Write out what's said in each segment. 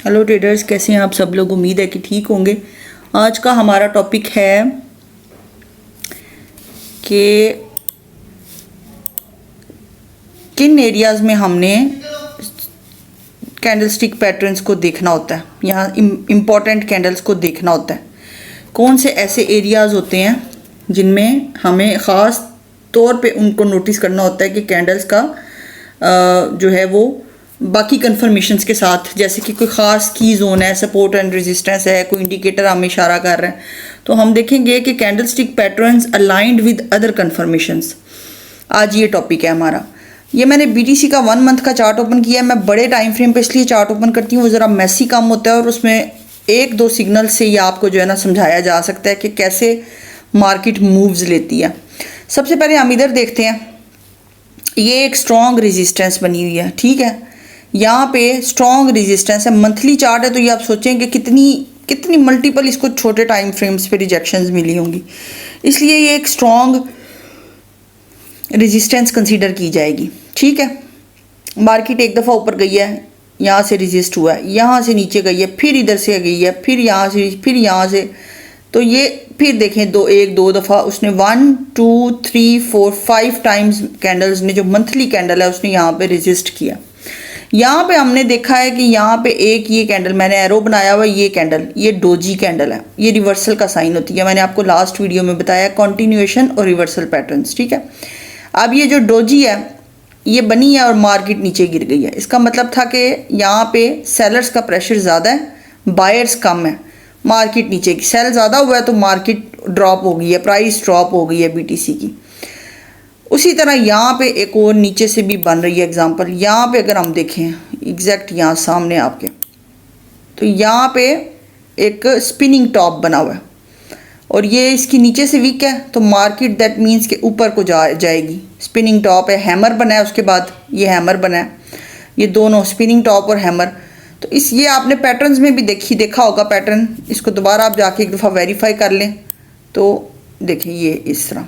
Hello traders, कैसे हैं आप सब लोग। उम्मीद है कि ठीक होंगे। आज का हमारा टॉपिक है कि किन एरियाज़ में हमने कैंडलस्टिक पैटर्न्स को देखना होता है, यहाँ इम्पॉर्टेंट कैंडल्स को देखना होता है। कौन से ऐसे एरियाज़ होते हैं जिनमें हमें ख़ास तौर पे उनको नोटिस करना होता है कि कैंडल्स का जो है वो बाकी कन्फर्मेशंस के साथ, जैसे कि कोई ख़ास की जोन है, सपोर्ट एंड रेजिस्टेंस है, कोई इंडिकेटर हमें इशारा कर रहा है, तो हम देखेंगे कि candlestick patterns aligned with other conformations. आज ये टॉपिक है हमारा। ये मैंने BTC का 1 मंथ का चार्ट ओपन किया है। मैं बड़े टाइम फ्रेम पे इसलिए चार्ट ओपन करती हूँ, वो ज़रा मैसी काम होता है और उसमें एक दो सिग्नल से ये आपको जो है ना समझाया जा सकता है कि कैसे मार्केट मूव्स लेती है। सबसे पहले हम इधर देखते हैं, ये एक स्ट्रॉन्ग रेजिस्टेंस बनी हुई है, ठीक है। यहाँ पे स्ट्रॉन्ग रेजिस्टेंस है, मंथली चार्ट है, तो ये आप सोचें कि कितनी मल्टीपल इसको छोटे टाइम फ्रेम्स पे रिजेक्शंस मिली होंगी, इसलिए ये एक स्ट्रॉन्ग रेजिस्टेंस कंसीडर की जाएगी, ठीक है। मार्केट एक दफ़ा ऊपर गई है, यहाँ से रेजिस्ट हुआ है, यहाँ से नीचे गई है, फिर इधर से गई है, फिर यहाँ से, तो ये फिर देखें एक दो दफ़ा उसने 1 2 3 4 5 टाइम्स कैंडल्स ने, जो मंथली कैंडल है, उसने यहाँ पे रेजिस्ट किया। यहाँ पे हमने देखा है कि यहाँ पे एक ये कैंडल मैंने एरो बनाया हुआ, ये कैंडल, ये डोजी कैंडल है, ये रिवर्सल का साइन होती है। मैंने आपको लास्ट वीडियो में बताया कॉन्टिन्यूएशन और रिवर्सल पैटर्न्स, ठीक है। अब ये जो डोजी है ये बनी है और मार्केट नीचे गिर गई है। इसका मतलब था कि यहाँ पे सेलर्स का प्रेशर ज़्यादा है, बायर्स कम है, मार्केट नीचे, सेल ज़्यादा हुआ है तो मार्केट ड्रॉप हो गई है, प्राइस ड्रॉप हो गई है BTC की। उसी तरह यहाँ पे एक और नीचे से भी बन रही है एग्जांपल। यहाँ पे अगर हम देखें एग्जैक्ट यहाँ सामने आपके, तो यहाँ पे एक स्पिनिंग टॉप बना हुआ है और ये इसकी नीचे से वीक है, तो मार्केट दैट मीन्स के ऊपर को जाएगी। स्पिनिंग टॉप है, हैमर बना है, उसके बाद ये हैमर बना है, ये दोनों स्पिनिंग टॉप और हैमर। तो ये आपने पैटर्न्स में भी देखा होगा पैटर्न, इसको दोबारा आप जाके एक दफ़ा वेरीफाई कर लें तो देखें ये इस तरह।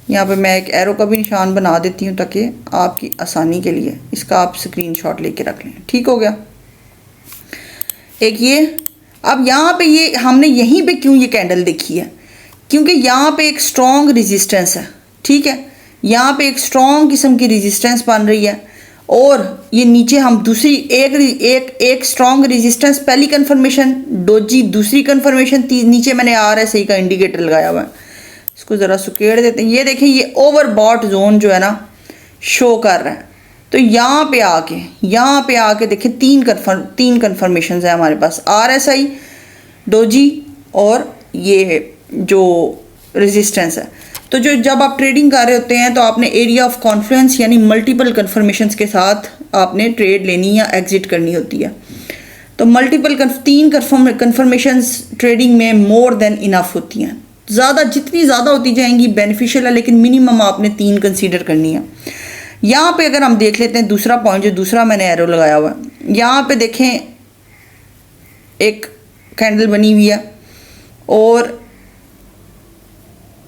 यहाँ पे मैं एक एरो का भी निशान बना देती हूँ ताकि आपकी आसानी के लिए इसका आप स्क्रीनशॉट लेके रख लें, ठीक हो गया। एक ये, अब यहाँ पे ये हमने यहीं पे क्यों ये कैंडल देखी है, क्योंकि यहाँ पे एक स्ट्रॉन्ग रेजिस्टेंस है, ठीक है। यहाँ पे एक स्ट्रॉन्ग किस्म की रेजिस्टेंस बन रही है और ये नीचे हम दूसरी एक स्ट्रॉन्ग रेजिस्टेंस, पहली कन्फर्मेशन डोजी, दूसरी कन्फर्मेशन नीचे मैंने RSI का इंडिकेटर लगाया हुआ है, इसको ज़रा सुकेड़ देते हैं। ये देखें, ये ओवरबॉट जोन जो है ना शो कर रहा है। तो यहाँ पे आके देखें तीन कन्फर्मेशन है हमारे पास, RSI, डोजी और ये जो रेजिस्टेंस है। तो जब आप ट्रेडिंग कर रहे होते हैं तो आपने एरिया ऑफ कॉन्फ्लुएंस यानी मल्टीपल कन्फर्मेशंस के साथ आपने ट्रेड लेनी या एग्जिट करनी होती है। तो तीन कन्फर्मेशंस ट्रेडिंग में मोर देन इनफ होती हैं। जितनी ज़्यादा होती जाएंगी बेनिफिशियल है, लेकिन मिनिमम आपने 3 कंसीडर करनी है। यहाँ पे अगर हम देख लेते हैं दूसरा पॉइंट, जो दूसरा मैंने एरो लगाया हुआ है, यहाँ पे देखें एक कैंडल बनी हुई है और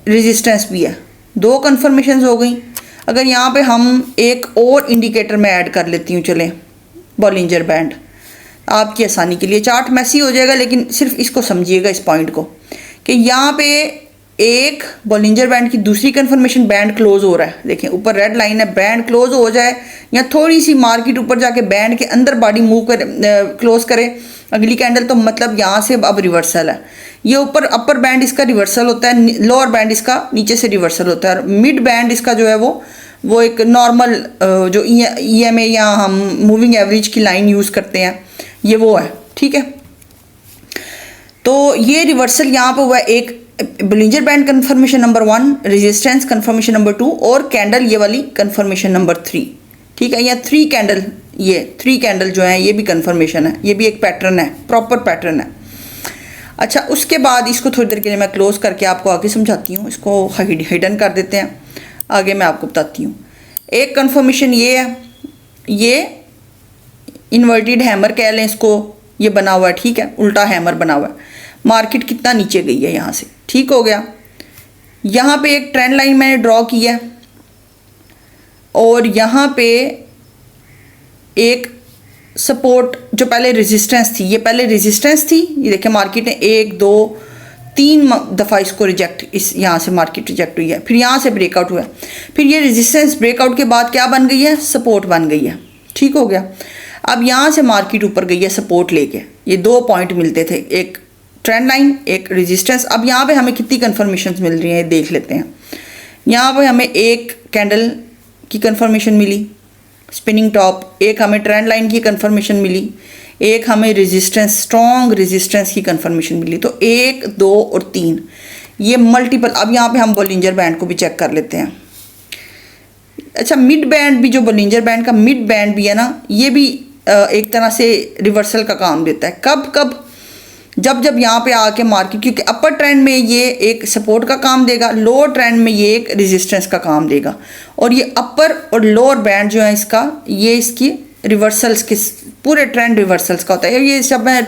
रेजिस्टेंस भी है, 2 कन्फर्मेशंस हो गई। अगर यहाँ पे हम एक और इंडिकेटर में ऐड कर लेती हूँ, चलें, बॉलिंजर बैंड, आपकी आसानी के लिए चार्ट मैसी हो जाएगा, लेकिन सिर्फ इसको समझिएगा इस पॉइंट को कि यहाँ पे एक बॉलिंजर बैंड की दूसरी कन्फर्मेशन, बैंड क्लोज हो रहा है, देखें ऊपर रेड लाइन है, बैंड क्लोज हो जाए या थोड़ी सी मार्केट ऊपर जाके बैंड के अंदर बॉडी मूव कर क्लोज करे अगली कैंडल, तो मतलब यहाँ से अब रिवर्सल है। ये ऊपर अपर बैंड इसका रिवर्सल होता है, लोअर बैंड इसका नीचे से रिवर्सल होता है, और मिड बैंड इसका जो है वो एक नॉर्मल जो EMA या हम मूविंग एवरेज की लाइन यूज़ करते हैं, ये वो है, ठीक है। तो ये रिवर्सल यहाँ पे हुआ है, एक Bollinger band confirmation number 1, resistance confirmation number 2 और कैंडल ये वाली कन्फर्मेशन नंबर 3, ठीक है। या 3 कैंडल, ये 3 कैंडल जो है ये भी कन्फर्मेशन है, ये भी एक पैटर्न है, प्रॉपर पैटर्न है। अच्छा, उसके बाद इसको थोड़ी देर के लिए मैं क्लोज करके आपको आगे समझाती हूँ, इसको हिडन कर देते हैं, आगे मैं आपको बताती हूँ। एक कन्फर्मेशन ये है, ये इन्वर्टेड हैमर कह लें इसको, ये बना हुआ है, ठीक है, उल्टा हैमर बना हुआ है। मार्केट कितना नीचे गई है यहाँ से, ठीक हो गया। यहाँ पे एक ट्रेंड लाइन मैंने ड्रॉ की है और यहाँ पे एक सपोर्ट जो पहले रेजिस्टेंस थी, ये पहले रेजिस्टेंस थी, ये देखिए मार्केट ने 1 2 3 दफ़ा इसको रिजेक्ट, इस यहाँ से मार्केट रिजेक्ट हुई है, फिर यहाँ से ब्रेकआउट हुआ है, फिर ये रेजिस्टेंस ब्रेकआउट के बाद क्या बन गई है, सपोर्ट बन गई है। ठीक हो गया। अब यहाँ से मार्केट ऊपर गई है सपोर्ट लेके, ये 2 पॉइंट मिलते थे, एक ट्रेंड लाइन एक रेजिस्टेंस। अब यहाँ पे हमें कितनी कन्फर्मेशन मिल रही है देख लेते हैं। यहाँ पे हमें एक कैंडल की कन्फर्मेशन मिली स्पिनिंग टॉप, एक हमें ट्रेंड लाइन की कन्फर्मेशन मिली, एक हमें रेजिस्टेंस स्ट्रॉन्ग रेजिस्टेंस की कन्फर्मेशन मिली। तो 1 2 और 3 ये मल्टीपल। अब यहाँ पे हम बोलिंजर बैंड को भी चेक कर लेते हैं। अच्छा, मिड बैंड भी, जो बोलिंजर बैंड का मिड बैंड भी है ना, ये भी एक तरह से रिवर्सल का काम देता है। कब कब, जब यहाँ पे आके मार्केट, क्योंकि अपर ट्रेंड में ये एक सपोर्ट का काम देगा, लोअर ट्रेंड में ये एक रेजिस्टेंस का काम देगा, और ये अपर और लोअर बैंड जो है इसका, ये इसकी रिवर्सल्स के पूरे ट्रेंड रिवर्सल्स का होता है। ये सब मैं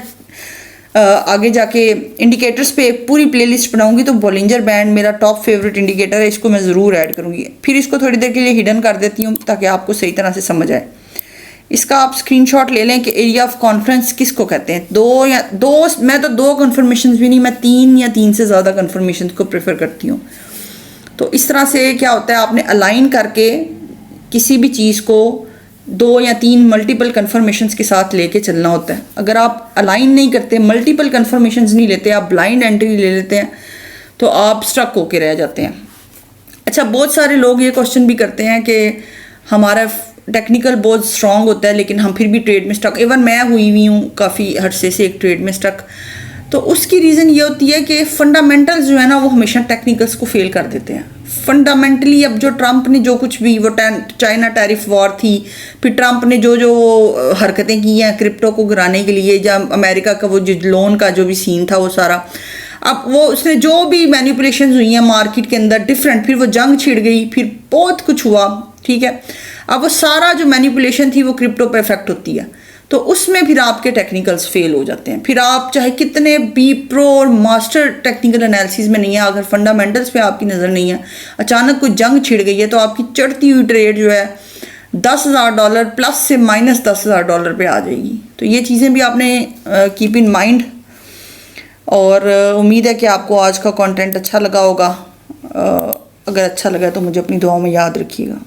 आगे जाके इंडिकेटर्स पे पूरी प्लेलिस्ट बनाऊंगी, तो बॉलिंजर बैंड मेरा टॉप फेवरेट इंडिकेटर है, इसको मैं ज़रूर ऐड करूँगी। फिर इसको थोड़ी देर के लिए हिडन कर देती हूँ ताकि आपको सही तरह से समझ आए। इसका आप स्क्रीनशॉट ले लें कि एरिया ऑफ कॉन्फ्रेंस किसको कहते हैं। मैं तो 2 कन्फर्मेशन भी नहीं, मैं 3 या 3 से ज़्यादा कन्फर्मेशन को प्रेफर करती हूँ। तो इस तरह से क्या होता है, आपने अलाइन करके किसी भी चीज़ को 2 या 3 मल्टीपल कन्फर्मेशंस के साथ लेके चलना होता है। अगर आप अलाइन नहीं करते, मल्टीपल कन्फर्मेशंस नहीं लेते, आप ब्लाइंड एंट्री ले लेते हैं, तो आप स्ट्रक होके रह जाते हैं। अच्छा, बहुत सारे लोग ये क्वेश्चन भी करते हैं कि हमारा टेक्निकल बहुत स्ट्रॉन्ग होता है लेकिन हम फिर भी ट्रेड में स्टक, इवन मैं हुई हूँ काफ़ी हर्षे से एक ट्रेड में स्टक। तो उसकी रीज़न ये होती है कि फंडामेंटल्स जो है ना, वो हमेशा टेक्निकल्स को फेल कर देते हैं। फंडामेंटली अब जो ट्रंप ने जो कुछ भी, वो चाइना टैरिफ वॉर थी, फिर ट्रंप ने जो हरकतें की हैं क्रिप्टो को गिराने के लिए, जब अमेरिका का वो जो लोन का जो भी सीन था वो सारा, अब वो उसने जो भी मैनिपुलेशन हुई हैं मार्केट के अंदर डिफरेंट, फिर वो जंग छिड़ गई, फिर बहुत कुछ हुआ। ठीक है, अब वो सारा जो मैनिपुलेशन थी वो क्रिप्टो पे इफेक्ट होती है, तो उसमें फिर आपके टेक्निकल्स फेल हो जाते हैं। फिर आप चाहे कितने भी प्रो और मास्टर टेक्निकल एनालिसिस में नहीं है, अगर फंडामेंटल्स पे आपकी नज़र नहीं है, अचानक कोई जंग छिड़ गई है, तो आपकी चढ़ती हुई ट्रेड जो है $10,000 प्लस से -$10,000 पे आ जाएगी। तो ये चीज़ें भी आपने कीप इन माइंड। और उम्मीद है कि आपको आज का कंटेंट अच्छा लगा होगा। अगर अच्छा लगा तो मुझे अपनी दुआओं में याद रखिएगा।